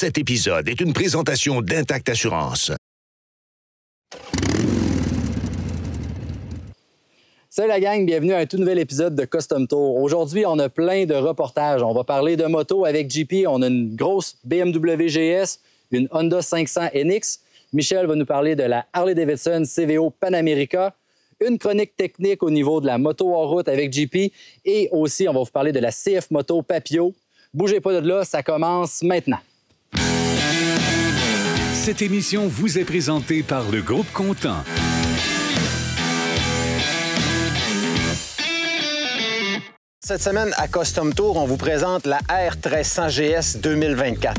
Cet épisode est une présentation d'Intact Assurance. Salut la gang, bienvenue à un tout nouvel épisode de Custom Tour. Aujourd'hui, on a plein de reportages. On va parler de moto avec JP. On a une grosse BMW GS, une Honda 500 NX. Michel va nous parler de la Harley-Davidson CVO Pan America. Une chronique technique au niveau de la moto en route avec JP. Et aussi, on va vous parler de la CF Moto Papio. Bougez pas de là, ça commence maintenant. Cette émission vous est présentée par le Groupe Content. Cette semaine, à Custom Tour, on vous présente la R1300 GS 2024.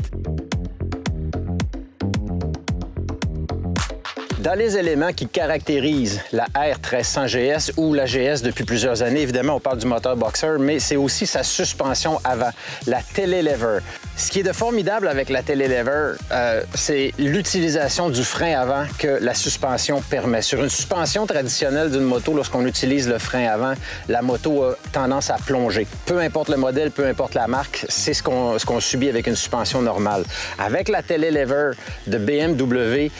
Dans les éléments qui caractérisent la R1300 GS ou la GS depuis plusieurs années, évidemment, on parle du moteur Boxer, mais c'est aussi sa suspension avant, la télélever. Ce qui est de formidable avec la télélever, c'est l'utilisation du frein avant que la suspension permet. Sur une suspension traditionnelle d'une moto, lorsqu'on utilise le frein avant, la moto a tendance à plonger. Peu importe le modèle, peu importe la marque, c'est ce qu'on subit avec une suspension normale. Avec la télélever de BMW,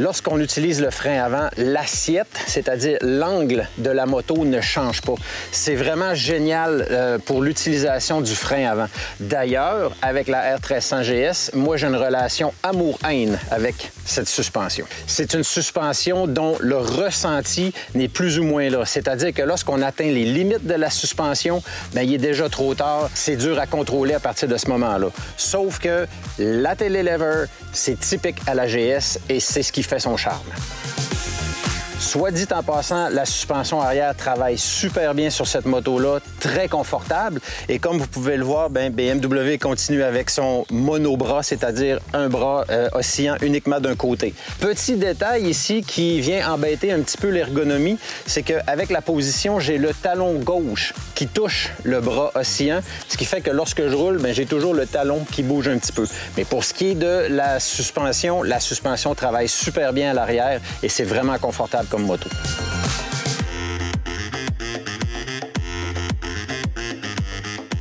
lorsqu'on utilise le frein avant, l'assiette, c'est-à-dire l'angle de la moto, ne change pas. C'est vraiment génial pour l'utilisation du frein avant. D'ailleurs, avec la R1300 GS, moi, j'ai une relation amour-haine avec cette suspension. C'est une suspension dont le ressenti n'est plus ou moins là. C'est-à-dire que lorsqu'on atteint les limites de la suspension, bien, il est déjà trop tard. C'est dur à contrôler à partir de ce moment-là. Sauf que la télélever, c'est typique à la GS et c'est ce qui fait son charme. Soit dit en passant, la suspension arrière travaille super bien sur cette moto-là, très confortable. Et comme vous pouvez le voir, bien, BMW continue avec son monobras, c'est-à-dire un bras oscillant uniquement d'un côté. Petit détail ici qui vient embêter un petit peu l'ergonomie, c'est qu'avec la position, j'ai le talon gauche qui touche le bras oscillant, ce qui fait que lorsque je roule, bien, j'ai toujours le talon qui bouge un petit peu. Mais pour ce qui est de la suspension travaille super bien à l'arrière et c'est vraiment confortable comme moto.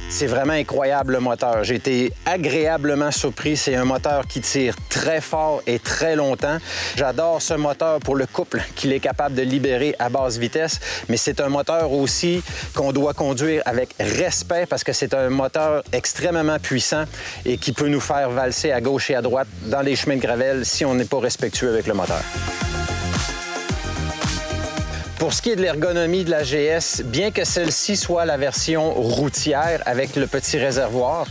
C'est vraiment incroyable le moteur. J'ai été agréablement surpris. C'est un moteur qui tire très fort et très longtemps. J'adore ce moteur pour le couple qu'il est capable de libérer à basse vitesse, mais c'est un moteur aussi qu'on doit conduire avec respect parce que c'est un moteur extrêmement puissant et qui peut nous faire valser à gauche et à droite dans les chemins de gravel si on n'est pas respectueux avec le moteur. Pour ce qui est de l'ergonomie de la GS, bien que celle-ci soit la version routière avec le petit réservoir,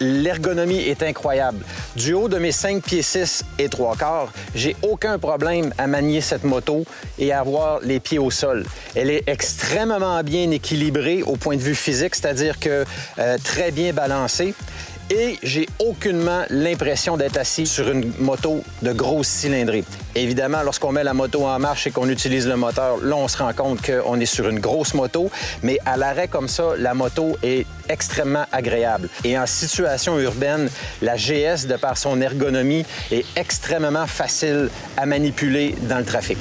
l'ergonomie est incroyable. Du haut de mes 5 pieds 6 et 3/4, j'ai aucun problème à manier cette moto et à avoir les pieds au sol. Elle est extrêmement bien équilibrée au point de vue physique, c'est-à-dire que très bien balancée. Et j'ai aucunement l'impression d'être assis sur une moto de grosse cylindrée. Évidemment, lorsqu'on met la moto en marche et qu'on utilise le moteur, là, on se rend compte qu'on est sur une grosse moto. Mais à l'arrêt comme ça, la moto est extrêmement agréable. Et en situation urbaine, la GS, de par son ergonomie, est extrêmement facile à manipuler dans le trafic.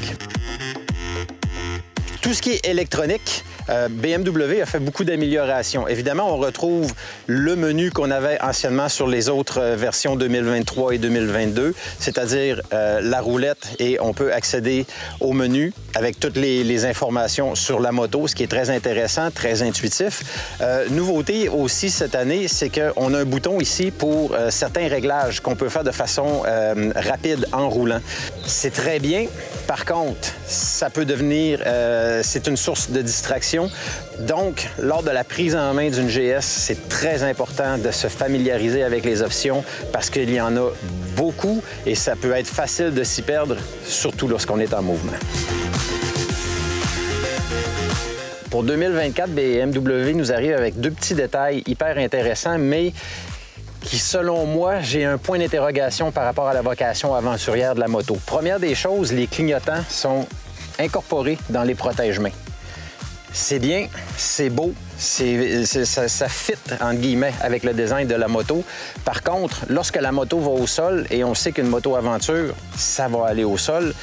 Tout ce qui est électronique, BMW a fait beaucoup d'améliorations. Évidemment, on retrouve le menu qu'on avait anciennement sur les autres versions 2023 et 2022, c'est-à-dire la roulette, et on peut accéder au menu avec toutes les informations sur la moto, ce qui est très intéressant, très intuitif. Nouveauté aussi cette année, c'est qu'on a un bouton ici pour certains réglages qu'on peut faire de façon rapide en roulant. C'est très bien. Par contre, ça peut devenir... c'est une source de distraction. Donc, lors de la prise en main d'une GS, c'est très important de se familiariser avec les options parce qu'il y en a beaucoup et ça peut être facile de s'y perdre, surtout lorsqu'on est en mouvement. Pour 2024, BMW nous arrive avec deux petits détails hyper intéressants, mais qui, selon moi, j'ai un point d'interrogation par rapport à la vocation aventurière de la moto. Première des choses, les clignotants sont incorporés dans les protège-mains. C'est bien, c'est beau, ça fit, entre guillemets, avec le design de la moto. Par contre, lorsque la moto va au sol, et on sait qu'une moto aventure, ça va aller au sol,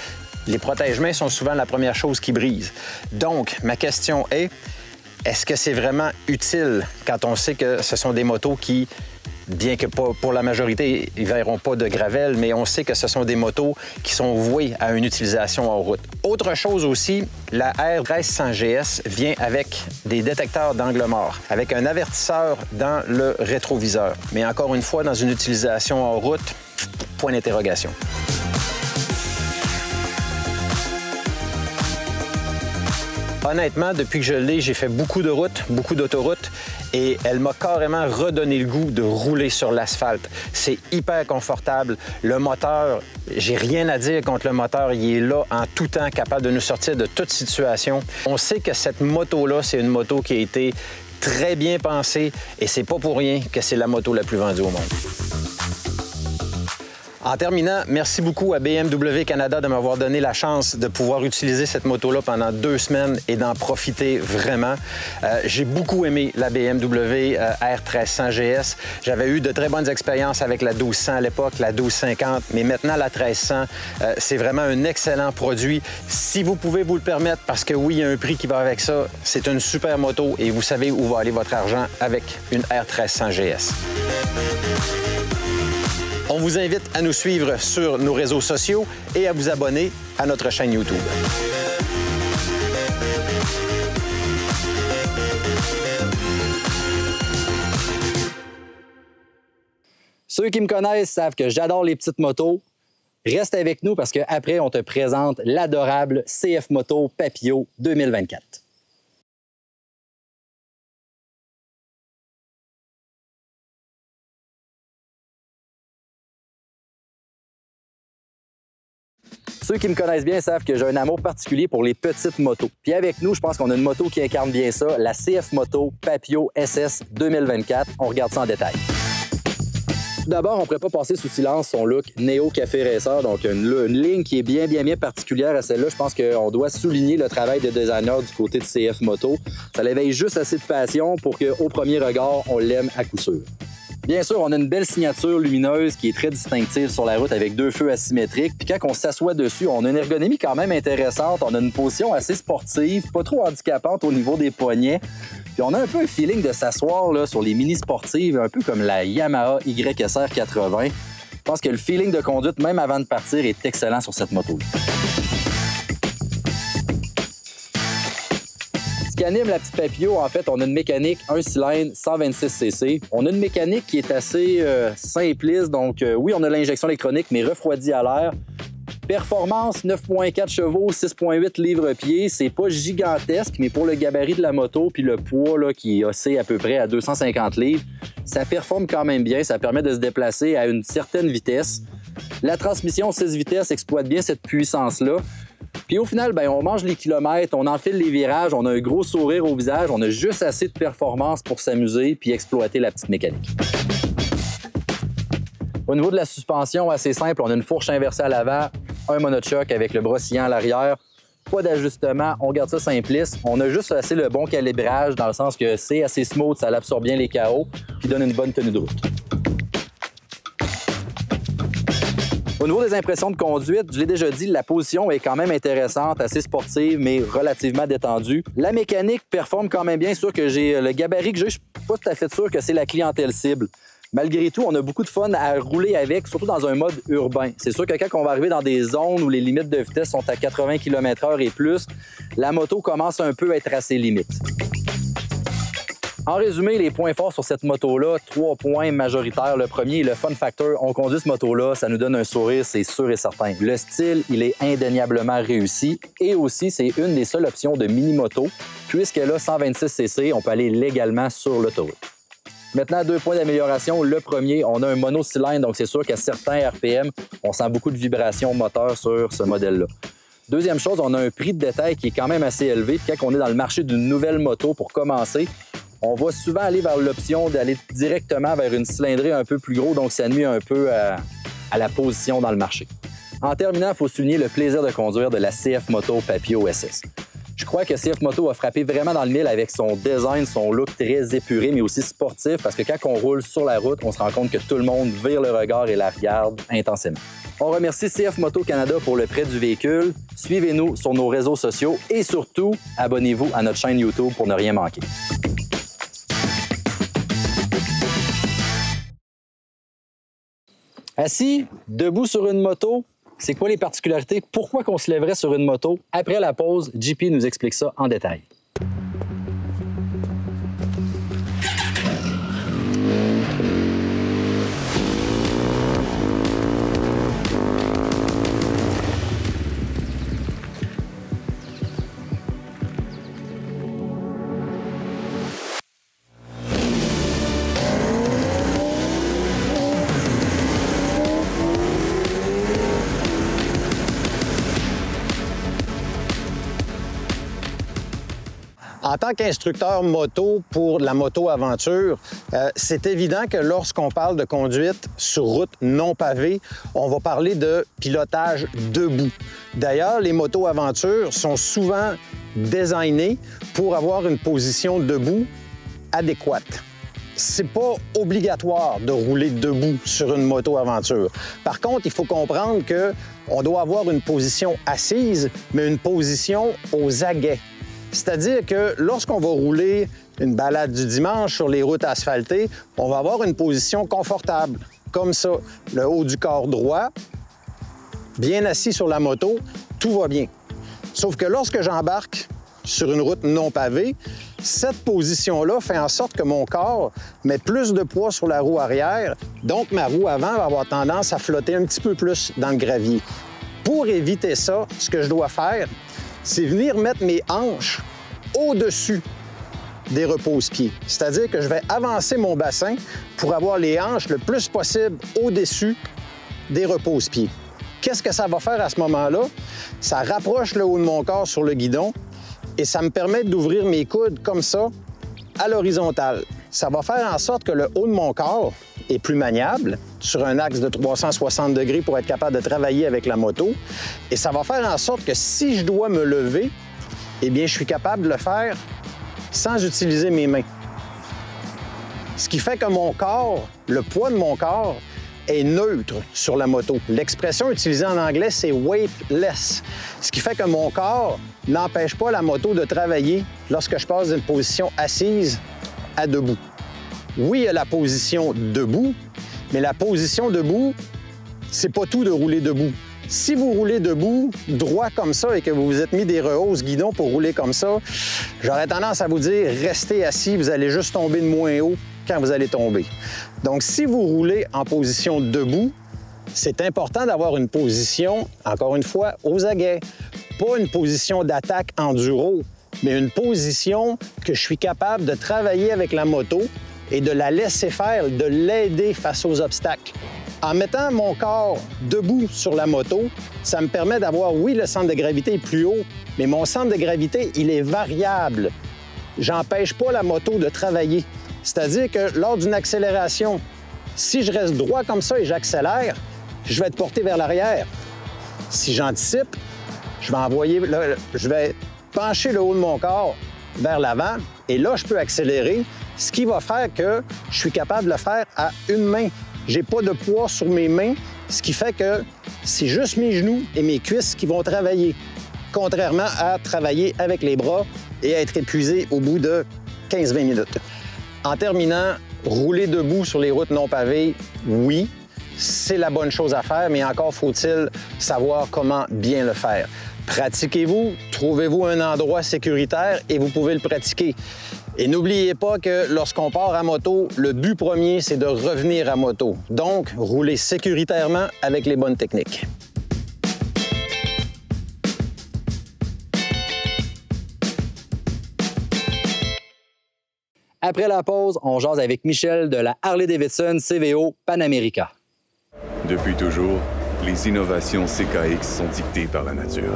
les protège-mains sont souvent la première chose qui brise. Donc, ma question est, est-ce que c'est vraiment utile quand on sait que ce sont des motos qui bien que pour la majorité, ils ne verront pas de gravel, mais on sait que ce sont des motos qui sont vouées à une utilisation en route. Autre chose aussi, la R1300 GS vient avec des détecteurs d'angle mort, avec un avertisseur dans le rétroviseur. Mais encore une fois, dans une utilisation en route, point d'interrogation. Honnêtement, depuis que je l'ai, j'ai fait beaucoup de routes, beaucoup d'autoroutes, et elle m'a carrément redonné le goût de rouler sur l'asphalte. C'est hyper confortable. Le moteur, j'ai rien à dire contre le moteur. Il est là en tout temps, capable de nous sortir de toute situation. On sait que cette moto-là, c'est une moto qui a été très bien pensée, et c'est pas pour rien que c'est la moto la plus vendue au monde. En terminant, merci beaucoup à BMW Canada de m'avoir donné la chance de pouvoir utiliser cette moto-là pendant 2 semaines et d'en profiter vraiment. J'ai beaucoup aimé la BMW R1300 GS. J'avais eu de très bonnes expériences avec la 1200 à l'époque, la 1250, mais maintenant la 1300, c'est vraiment un excellent produit. Si vous pouvez vous le permettre, parce que oui, il y a un prix qui va avec ça, c'est une super moto et vous savez où va aller votre argent avec une R1300 GS. On vous invite à nous suivre sur nos réseaux sociaux et à vous abonner à notre chaîne YouTube. Ceux qui me connaissent savent que j'adore les petites motos. Reste avec nous parce qu'après, on te présente l'adorable CF Moto Papillot 2024. Ceux qui me connaissent bien savent que j'ai un amour particulier pour les petites motos. Puis avec nous, je pense qu'on a une moto qui incarne bien ça, la CF Moto Papillot SS 2024. On regarde ça en détail. Tout d'abord, on ne pourrait pas passer sous silence son look Néo Café Racer, donc une ligne qui est bien particulière à celle-là. Je pense qu'on doit souligner le travail de designer du côté de CF Moto. Ça l'éveille juste assez de passion pour qu'au premier regard, on l'aime à coup sûr. Bien sûr, on a une belle signature lumineuse qui est très distinctive sur la route avec 2 feux asymétriques. Puis quand on s'assoit dessus, on a une ergonomie quand même intéressante. On a une position assez sportive, pas trop handicapante au niveau des poignets. Puis on a un peu un feeling de s'asseoir là, sur les mini-sportives, un peu comme la Yamaha YSR 80. Je pense que le feeling de conduite, même avant de partir, est excellent sur cette moto-là. Ce qui anime la petite Papillot, en fait, on a une mécanique 1 cylindre 126 cc. On a une mécanique qui est assez simpliste. Donc, oui, on a l'injection électronique, mais refroidie à l'air. Performance, 9,4 chevaux, 6,8 livres-pieds. C'est pas gigantesque, mais pour le gabarit de la moto puis le poids là, qui est oscille à peu près à 250 livres, ça performe quand même bien. Ça permet de se déplacer à une certaine vitesse. La transmission 6 vitesses exploite bien cette puissance-là. Puis au final, on mange les kilomètres, on enfile les virages, on a un gros sourire au visage, on a juste assez de performance pour s'amuser puis exploiter la petite mécanique. Au niveau de la suspension, assez simple, on a une fourche inversée à l'avant, un monochoc avec le brossillant à l'arrière, pas d'ajustement, on garde ça simpliste. On a juste assez le bon calibrage dans le sens que c'est assez smooth, ça absorbe bien les carreaux puis donne une bonne tenue de route. Au niveau des impressions de conduite, je l'ai déjà dit, la position est quand même intéressante, assez sportive, mais relativement détendue. La mécanique performe quand même bien. C'est sûr que j'ai le gabarit que j'ai, je suis pas tout à fait sûr que c'est la clientèle cible. Malgré tout, on a beaucoup de fun à rouler avec, surtout dans un mode urbain. C'est sûr que quand on va arriver dans des zones où les limites de vitesse sont à 80 km/h et plus, la moto commence un peu à être à ses limites. En résumé, les points forts sur cette moto-là, 3 points majoritaires. Le premier, le fun factor. On conduit cette moto-là, ça nous donne un sourire, c'est sûr et certain. Le style, il est indéniablement réussi. Et aussi, c'est une des seules options de mini-moto. Puisqu'elle a 126 cc, on peut aller légalement sur l'autoroute. Maintenant, 2 points d'amélioration. Le premier, on a un monocylindre, donc c'est sûr qu'à certains RPM, on sent beaucoup de vibrations moteur sur ce modèle-là. Deuxième chose, on a un prix de détail qui est quand même assez élevé. Puis quand on est dans le marché d'une nouvelle moto pour commencer, on va souvent aller vers l'option d'aller directement vers une cylindrée un peu plus gros, donc ça nuit un peu à la position dans le marché. En terminant, il faut souligner le plaisir de conduire de la CF Moto Papillot SS. Je crois que CF Moto a frappé vraiment dans le mille avec son design, son look très épuré, mais aussi sportif, parce que quand on roule sur la route, on se rend compte que tout le monde vire le regard et la regarde intensément. On remercie CF Moto Canada pour le prêt du véhicule. Suivez-nous sur nos réseaux sociaux et surtout, abonnez-vous à notre chaîne YouTube pour ne rien manquer. Assis, debout sur une moto, c'est quoi les particularités? Pourquoi qu'on se lèverait sur une moto? Après la pause, JP nous explique ça en détail. En tant qu'instructeur moto pour la moto-aventure, c'est évident que lorsqu'on parle de conduite sur route non pavée, on va parler de pilotage debout. D'ailleurs, les moto-aventures sont souvent designées pour avoir une position debout adéquate. C'est pas obligatoire de rouler debout sur une moto-aventure. Par contre, il faut comprendre qu'on doit avoir une position assise, mais une position aux aguets. C'est-à-dire que lorsqu'on va rouler une balade du dimanche sur les routes asphaltées, on va avoir une position confortable, comme ça. Le haut du corps droit, bien assis sur la moto, tout va bien. Sauf que lorsque j'embarque sur une route non pavée, cette position-là fait en sorte que mon corps met plus de poids sur la roue arrière, donc ma roue avant va avoir tendance à flotter un petit peu plus dans le gravier. Pour éviter ça, ce que je dois faire, c'est venir mettre mes hanches au-dessus des repose-pieds. C'est-à-dire que je vais avancer mon bassin pour avoir les hanches le plus possible au-dessus des repose-pieds. Qu'est-ce que ça va faire à ce moment-là? Ça rapproche le haut de mon corps sur le guidon et ça me permet d'ouvrir mes coudes comme ça à l'horizontale. Ça va faire en sorte que le haut de mon corps est plus maniable sur un axe de 360 degrés pour être capable de travailler avec la moto. Et ça va faire en sorte que si je dois me lever, eh bien, je suis capable de le faire sans utiliser mes mains. Ce qui fait que mon corps, le poids de mon corps, est neutre sur la moto. L'expression utilisée en anglais, c'est « weightless ». Ce qui fait que mon corps n'empêche pas la moto de travailler lorsque je passe d'une position assise à debout. Oui, il y a la position debout, mais la position debout, c'est pas tout de rouler debout. Si vous roulez debout, droit comme ça, et que vous vous êtes mis des rehausses guidon pour rouler comme ça, j'aurais tendance à vous dire, restez assis, vous allez juste tomber de moins haut quand vous allez tomber. Donc, si vous roulez en position debout, c'est important d'avoir une position, encore une fois, aux aguets. Pas une position d'attaque enduro, mais une position que je suis capable de travailler avec la moto et de la laisser faire, de l'aider face aux obstacles. En mettant mon corps debout sur la moto, ça me permet d'avoir, oui, le centre de gravité est plus haut, mais mon centre de gravité, il est variable. J'empêche pas la moto de travailler. C'est-à-dire que lors d'une accélération, si je reste droit comme ça et j'accélère, je vais être porté vers l'arrière. Si j'anticipe, je vais pencher le haut de mon corps vers l'avant et là, je peux accélérer, ce qui va faire que je suis capable de le faire à une main. J'ai pas de poids sur mes mains, ce qui fait que c'est juste mes genoux et mes cuisses qui vont travailler, contrairement à travailler avec les bras et à être épuisé au bout de 15-20 minutes. En terminant, rouler debout sur les routes non pavées, oui, c'est la bonne chose à faire, mais encore faut-il savoir comment bien le faire. Pratiquez-vous, trouvez-vous un endroit sécuritaire et vous pouvez le pratiquer. Et n'oubliez pas que lorsqu'on part à moto, le but premier, c'est de revenir à moto. Donc, roulez sécuritairement avec les bonnes techniques. Après la pause, on jase avec Michel de la Harley-Davidson CVO Panamérica. Depuis toujours, les innovations CKX sont dictées par la nature.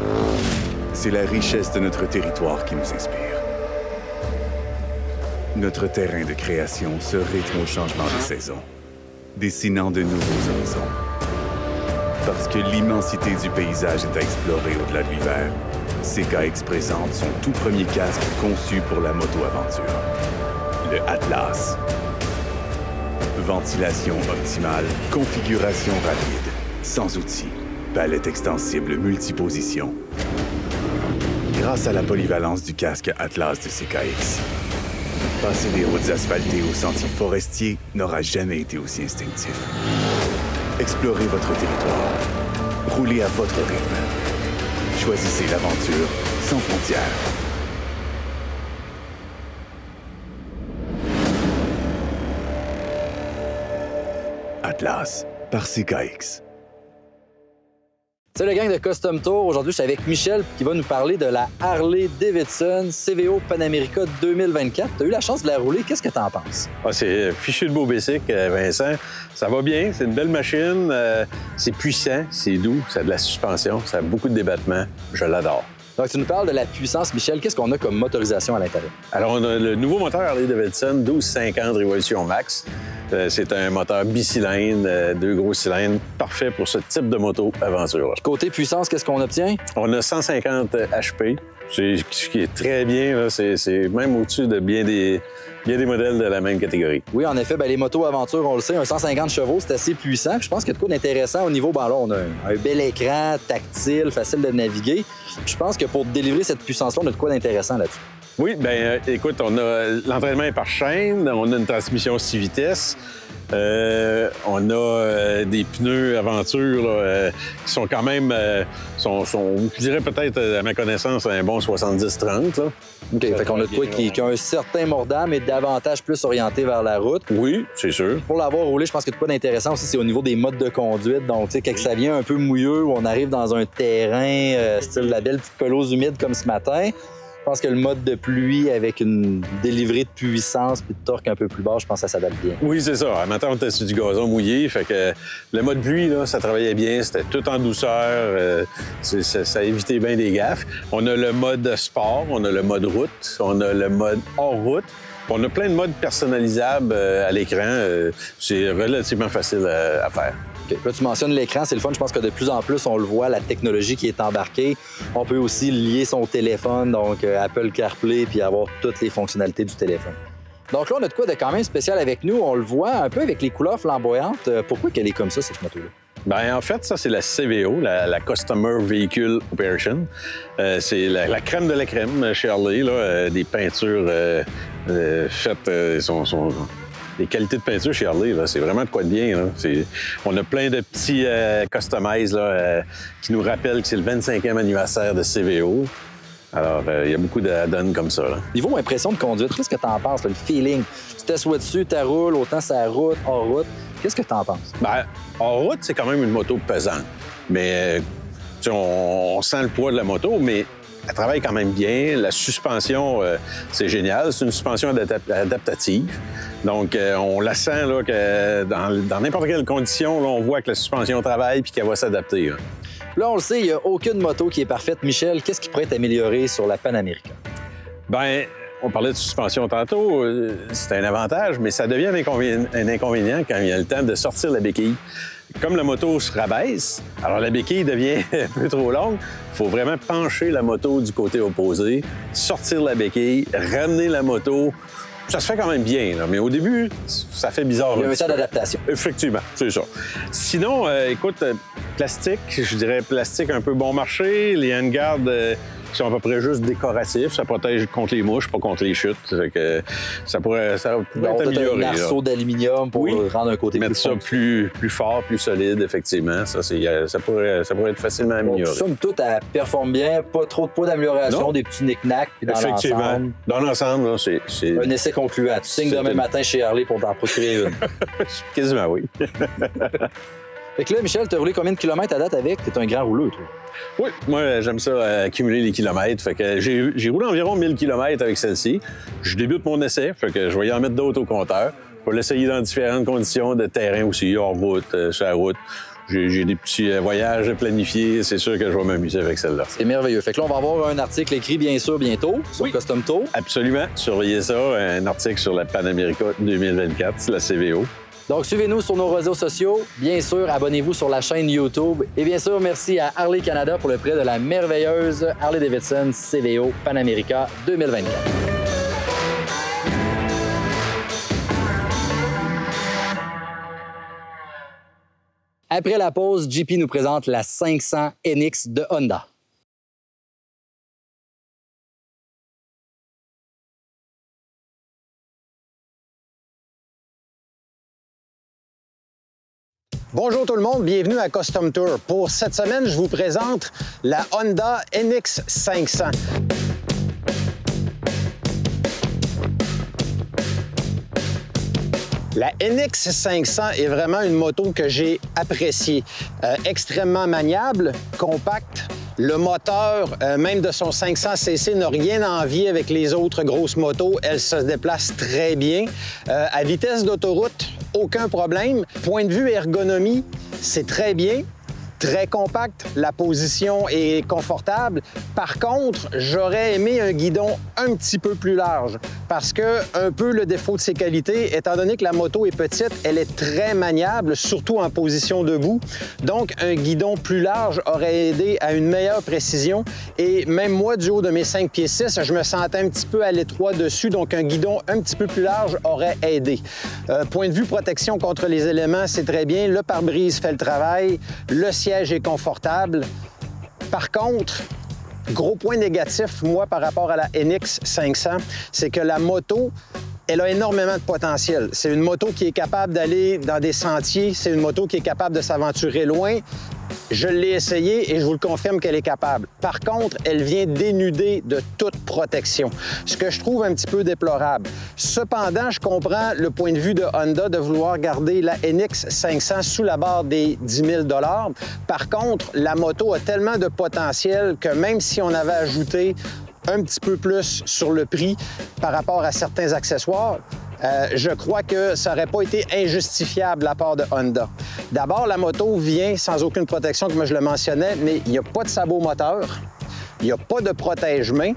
C'est la richesse de notre territoire qui nous inspire. Notre terrain de création se rythme au changement des saisons, dessinant de nouveaux horizons. Parce que l'immensité du paysage est à explorer au-delà de l'hiver, CKX présente son tout premier casque conçu pour la moto-aventure, le Atlas. Ventilation optimale, configuration rapide, sans outils, palette extensible multiposition. Grâce à la polyvalence du casque Atlas de CKX, passer des routes asphaltées aux sentiers forestiers n'aura jamais été aussi instinctif. Explorez votre territoire. Roulez à votre rythme. Choisissez l'aventure sans frontières. Atlas par CKX. C'est le gang de Custom Tour. Aujourd'hui, je suis avec Michel qui va nous parler de la Harley-Davidson CVO Panamerica 2024. Tu as eu la chance de la rouler. Qu'est-ce que tu en penses? Ah, c'est fichu de beau bicycle, Vincent. Ça va bien, c'est une belle machine. C'est puissant, c'est doux, ça a de la suspension, ça a beaucoup de débattement. Je l'adore. Donc, tu nous parles de la puissance, Michel. Qu'est-ce qu'on a comme motorisation à l'intérieur? Alors, on a le nouveau moteur Harley-Davidson 1250 Révolution Max. C'est un moteur bicylindre, 2 gros cylindres, parfait pour ce type de moto aventure. Côté puissance, qu'est-ce qu'on obtient? On a 150 HP, ce qui est très bien. Là. C'est même au-dessus de bien des modèles de la même catégorie. Oui, en effet, les motos aventure, on le sait, un 150 chevaux, c'est assez puissant. Puis je pense qu'il y a de quoi d'intéressant au niveau, là, on a un bel écran tactile, facile de naviguer. Puis je pense que pour délivrer cette puissance-là, on a de quoi d'intéressant là-dessus. Oui, bien, écoute, on a l'entraînement est par chaîne, on a une transmission 6 vitesses, on a des pneus aventure là, qui sont quand même, je dirais peut-être, à ma connaissance, un bon 70-30. OK, fait qu'on a de quoi qui a un certain mordant, mais davantage plus orienté vers la route. Oui, c'est sûr. Pour l'avoir roulé, je pense que de quoi d'intéressant aussi, c'est au niveau des modes de conduite. Donc, tu sais, quand ça vient un peu mouilleux, où on arrive dans un terrain, style la belle petite pelouse humide comme ce matin, je pense que le mode de pluie avec une délivrée de puissance puis de torque un peu plus bas, je pense que ça s'adapte bien. Oui, c'est ça. Maintenant, on était sur du gazon mouillé, fait que le mode pluie, là, ça travaillait bien, c'était tout en douceur, ça évitait bien des gaffes. On a le mode sport, on a le mode route, on a le mode hors route. On a plein de modes personnalisables à l'écran. C'est relativement facile à faire. Okay. Là, tu mentionnes l'écran, c'est le fun. Je pense que de plus en plus, on le voit, la technologie qui est embarquée. On peut aussi lier son téléphone, donc Apple CarPlay, puis avoir toutes les fonctionnalités du téléphone. Donc là, on a de quoi de quand même spécial avec nous. On le voit un peu avec les couleurs flamboyantes. Pourquoi qu'elle est comme ça, cette moto-là? Bien, en fait, ça, c'est la CVO, la Customer Vehicle Operation. C'est la crème de la crème chez Harley, là, des peintures faites, les qualités de peinture chez Harley, là, c'est vraiment de quoi de bien. Là. On a plein de petits customize là, qui nous rappellent que c'est le 25e anniversaire de CVO. Alors, il y a beaucoup d'add-ons comme ça. Là. Niveau impression de conduite, qu'est-ce que tu en penses, là, le feeling? Tu t'assois dessus, tu roules, autant sur route, hors route. Qu'est-ce que tu en penses? Bien, hors route, c'est quand même une moto pesante. Mais on sent le poids de la moto, mais elle travaille quand même bien. La suspension, c'est génial. C'est une suspension adaptative. Donc, on la sent là, que dans n'importe quelle condition, là, on voit que la suspension travaille puis qu'elle va s'adapter. Là, on le sait, il n'y a aucune moto qui est parfaite. Michel, qu'est-ce qui pourrait être amélioré sur la Panamerica? Bien, on parlait de suspension tantôt. C'est un avantage, mais ça devient un inconvénient quand il y a le temps de sortir la béquille. Comme la moto se rabaisse, alors la béquille devient un peu trop longue. Il faut vraiment pencher la moto du côté opposé, sortir la béquille, ramener la moto. Ça se fait quand même bien, là, mais au début, ça fait bizarre. Il y a un temps d'adaptation. Effectivement, c'est ça. Sinon, écoute, plastique, je dirais plastique un peu bon marché. Les handguards qui sont à peu près juste décoratifs. Ça protège contre les mouches, pas contre les chutes. Que ça pourrait être amélioré. Un arceau d'aluminium pour rendre un côté mettre ça plus fort, plus solide, effectivement. Ça pourrait être facilement amélioré. Donc, somme toute, elle performe bien. Pas trop de poids d'amélioration, des petits knick-knacks. Effectivement. Dans l'ensemble, c'est... Un essai concluant. Tu signes demain matin chez Harley pour t'en procurer une. Quasiment, oui. Fait que là, Michel, tu as roulé combien de kilomètres à date avec? T'es un grand rouleux, toi. Oui, moi, j'aime ça, accumuler les kilomètres. Fait que j'ai roulé environ 1000 kilomètres avec celle-ci. Je débute mon essai, fait que je vais y en mettre d'autres au compteur. Je vais l'essayer dans différentes conditions de terrain aussi, hors route, sur la route. J'ai des petits voyages planifiés. C'est sûr que je vais m'amuser avec celle-là. C'est merveilleux. Fait que là, on va avoir un article écrit, bien sûr, bientôt, sur Custom Tour. Absolument. Surveillez ça. Un article sur la Panamerica 2024, la CVO. Donc, suivez-nous sur nos réseaux sociaux. Bien sûr, abonnez-vous sur la chaîne YouTube. Et bien sûr, merci à Harley Canada pour le prêt de la merveilleuse Harley-Davidson CVO Panamerica 2024. Après la pause, JP nous présente la 500 NX de Honda. Bonjour tout le monde, bienvenue à Custom Tour. Pour cette semaine, je vous présente la Honda NX 500. La NX 500 est vraiment une moto que j'ai appréciée. Extrêmement maniable, compacte. Le moteur, même de son 500cc, n'a rien à envier avec les autres grosses motos. Elle se déplace très bien. À vitesse d'autoroute, aucun problème. Point de vue ergonomie, c'est très bien. Très compact, la position est confortable. Par contre, j'aurais aimé un guidon un petit peu plus large parce que un peu le défaut de ses qualités, étant donné que la moto est petite, elle est très maniable, surtout en position debout. Donc, un guidon plus large aurait aidé à une meilleure précision. Et même moi, du haut de mes 5 pieds 6, je me sentais un petit peu à l'étroit dessus, donc un guidon un petit peu plus large aurait aidé. Point de vue protection contre les éléments, c'est très bien. Le pare-brise fait le travail. Le siège est confortable. Par contre, gros point négatif, moi, par rapport à la NX 500, c'est que la moto, elle a énormément de potentiel. C'est une moto qui est capable d'aller dans des sentiers, c'est une moto qui est capable de s'aventurer loin. Je l'ai essayé et je vous le confirme qu'elle est capable. Par contre, elle vient dénudée de toute protection, ce que je trouve un petit peu déplorable. Cependant, je comprends le point de vue de Honda de vouloir garder la NX 500 sous la barre des 10 000 $. Par contre, la moto a tellement de potentiel que même si on avait ajouté un petit peu plus sur le prix par rapport à certains accessoires, je crois que ça n'aurait pas été injustifiable de la part de Honda. D'abord, la moto vient sans aucune protection, comme je le mentionnais, mais il n'y a pas de sabot moteur, il n'y a pas de protège-main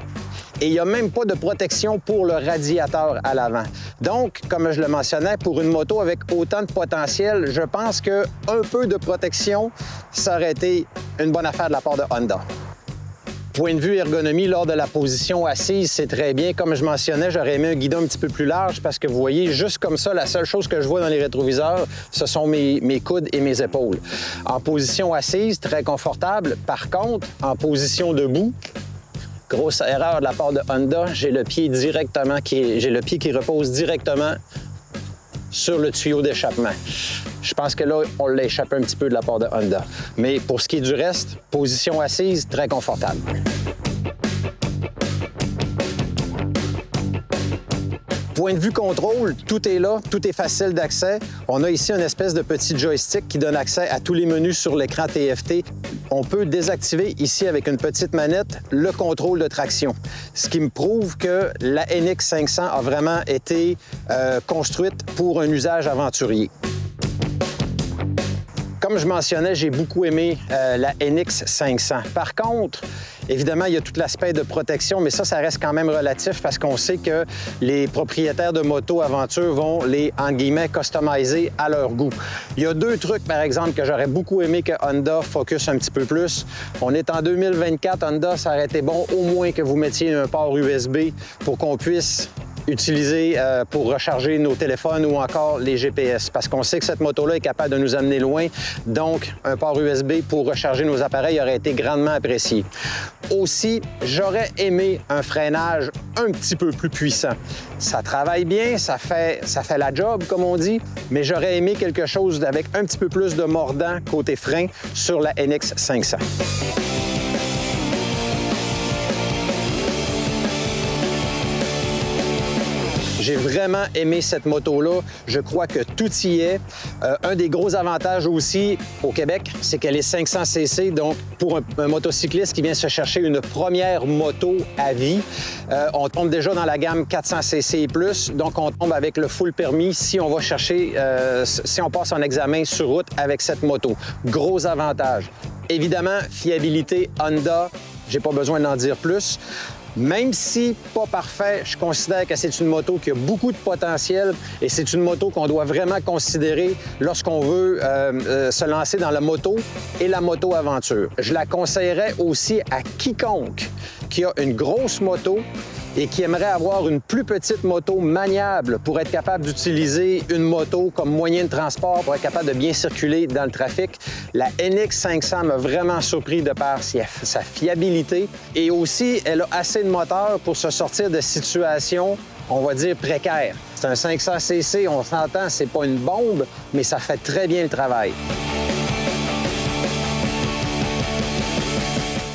et il n'y a même pas de protection pour le radiateur à l'avant. Donc, comme je le mentionnais, pour une moto avec autant de potentiel, je pense qu'un peu de protection, ça aurait été une bonne affaire de la part de Honda. Point de vue ergonomie, lors de la position assise, c'est très bien. Comme je mentionnais, j'aurais aimé un guidon un petit peu plus large parce que vous voyez, juste comme ça, la seule chose que je vois dans les rétroviseurs, ce sont mes coudes et mes épaules. En position assise, très confortable. Par contre, en position debout, grosse erreur de la part de Honda, j'ai le pied qui repose directement sur le tuyau d'échappement. Je pense que là, on l'a échappé un petit peu de la part de Honda. Mais pour ce qui est du reste, position assise, très confortable. Point de vue contrôle, tout est là, tout est facile d'accès. On a ici une espèce de petit joystick qui donne accès à tous les menus sur l'écran TFT. On peut désactiver ici avec une petite manette le contrôle de traction, ce qui me prouve que la NX 500 a vraiment été construite pour un usage aventurier. Comme je mentionnais, j'ai beaucoup aimé la NX 500. Par contre, évidemment, il y a tout l'aspect de protection, mais ça reste quand même relatif parce qu'on sait que les propriétaires de motos aventure vont les, entre guillemets, customiser à leur goût. Il y a deux trucs, par exemple, que j'aurais beaucoup aimé que Honda focus un petit peu plus. On est en 2024, Honda, ça aurait été bon au moins que vous mettiez un port USB pour qu'on puisse utiliser pour recharger nos téléphones ou encore les GPS, parce qu'on sait que cette moto-là est capable de nous amener loin. Donc, un port USB pour recharger nos appareils aurait été grandement apprécié. Aussi, j'aurais aimé un freinage un petit peu plus puissant. Ça travaille bien, ça fait la job, comme on dit, mais j'aurais aimé quelque chose avec un petit peu plus de mordant côté frein sur la NX 500. J'ai vraiment aimé cette moto-là. Je crois que tout y est. Un des gros avantages aussi au Québec, c'est qu'elle est 500cc. Donc, pour un motocycliste qui vient se chercher une première moto à vie, on tombe déjà dans la gamme 400cc et plus. Donc, on tombe avec le full permis si on va chercher, si on passe un examen sur route avec cette moto. Gros avantage. Évidemment, fiabilité Honda, j'ai pas besoin d'en dire plus. Même si pas parfait, je considère que c'est une moto qui a beaucoup de potentiel et c'est une moto qu'on doit vraiment considérer lorsqu'on veut se lancer dans la moto et la moto-aventure. Je la conseillerais aussi à quiconque qui a une grosse moto et qui aimerait avoir une plus petite moto maniable pour être capable d'utiliser une moto comme moyen de transport, pour être capable de bien circuler dans le trafic. La NX 500 m'a vraiment surpris de par sa fiabilité et aussi, elle a assez de moteur pour se sortir de situations on va dire, précaire. C'est un 500cc, on s'entend, c'est pas une bombe, mais ça fait très bien le travail.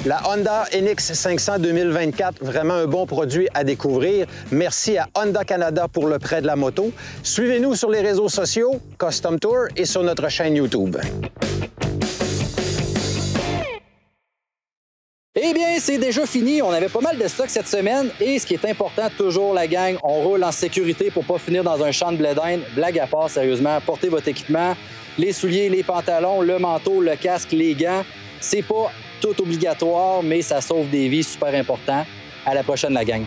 La Honda NX 500 2024, vraiment un bon produit à découvrir. Merci à Honda Canada pour le prêt de la moto. Suivez-nous sur les réseaux sociaux, Custom Tour et sur notre chaîne YouTube. Eh bien, c'est déjà fini. On avait pas mal de stock cette semaine. Et ce qui est important, toujours la gang, on roule en sécurité pour pas finir dans un champ de blé d'Inde. Blague à part, sérieusement, portez votre équipement, les souliers, les pantalons, le manteau, le casque, les gants. C'est pas tout obligatoire, mais ça sauve des vies, super important. À la prochaine, la gang.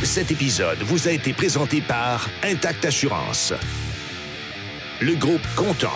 Cet épisode vous a été présenté par Intact Assurance. Le groupe Content.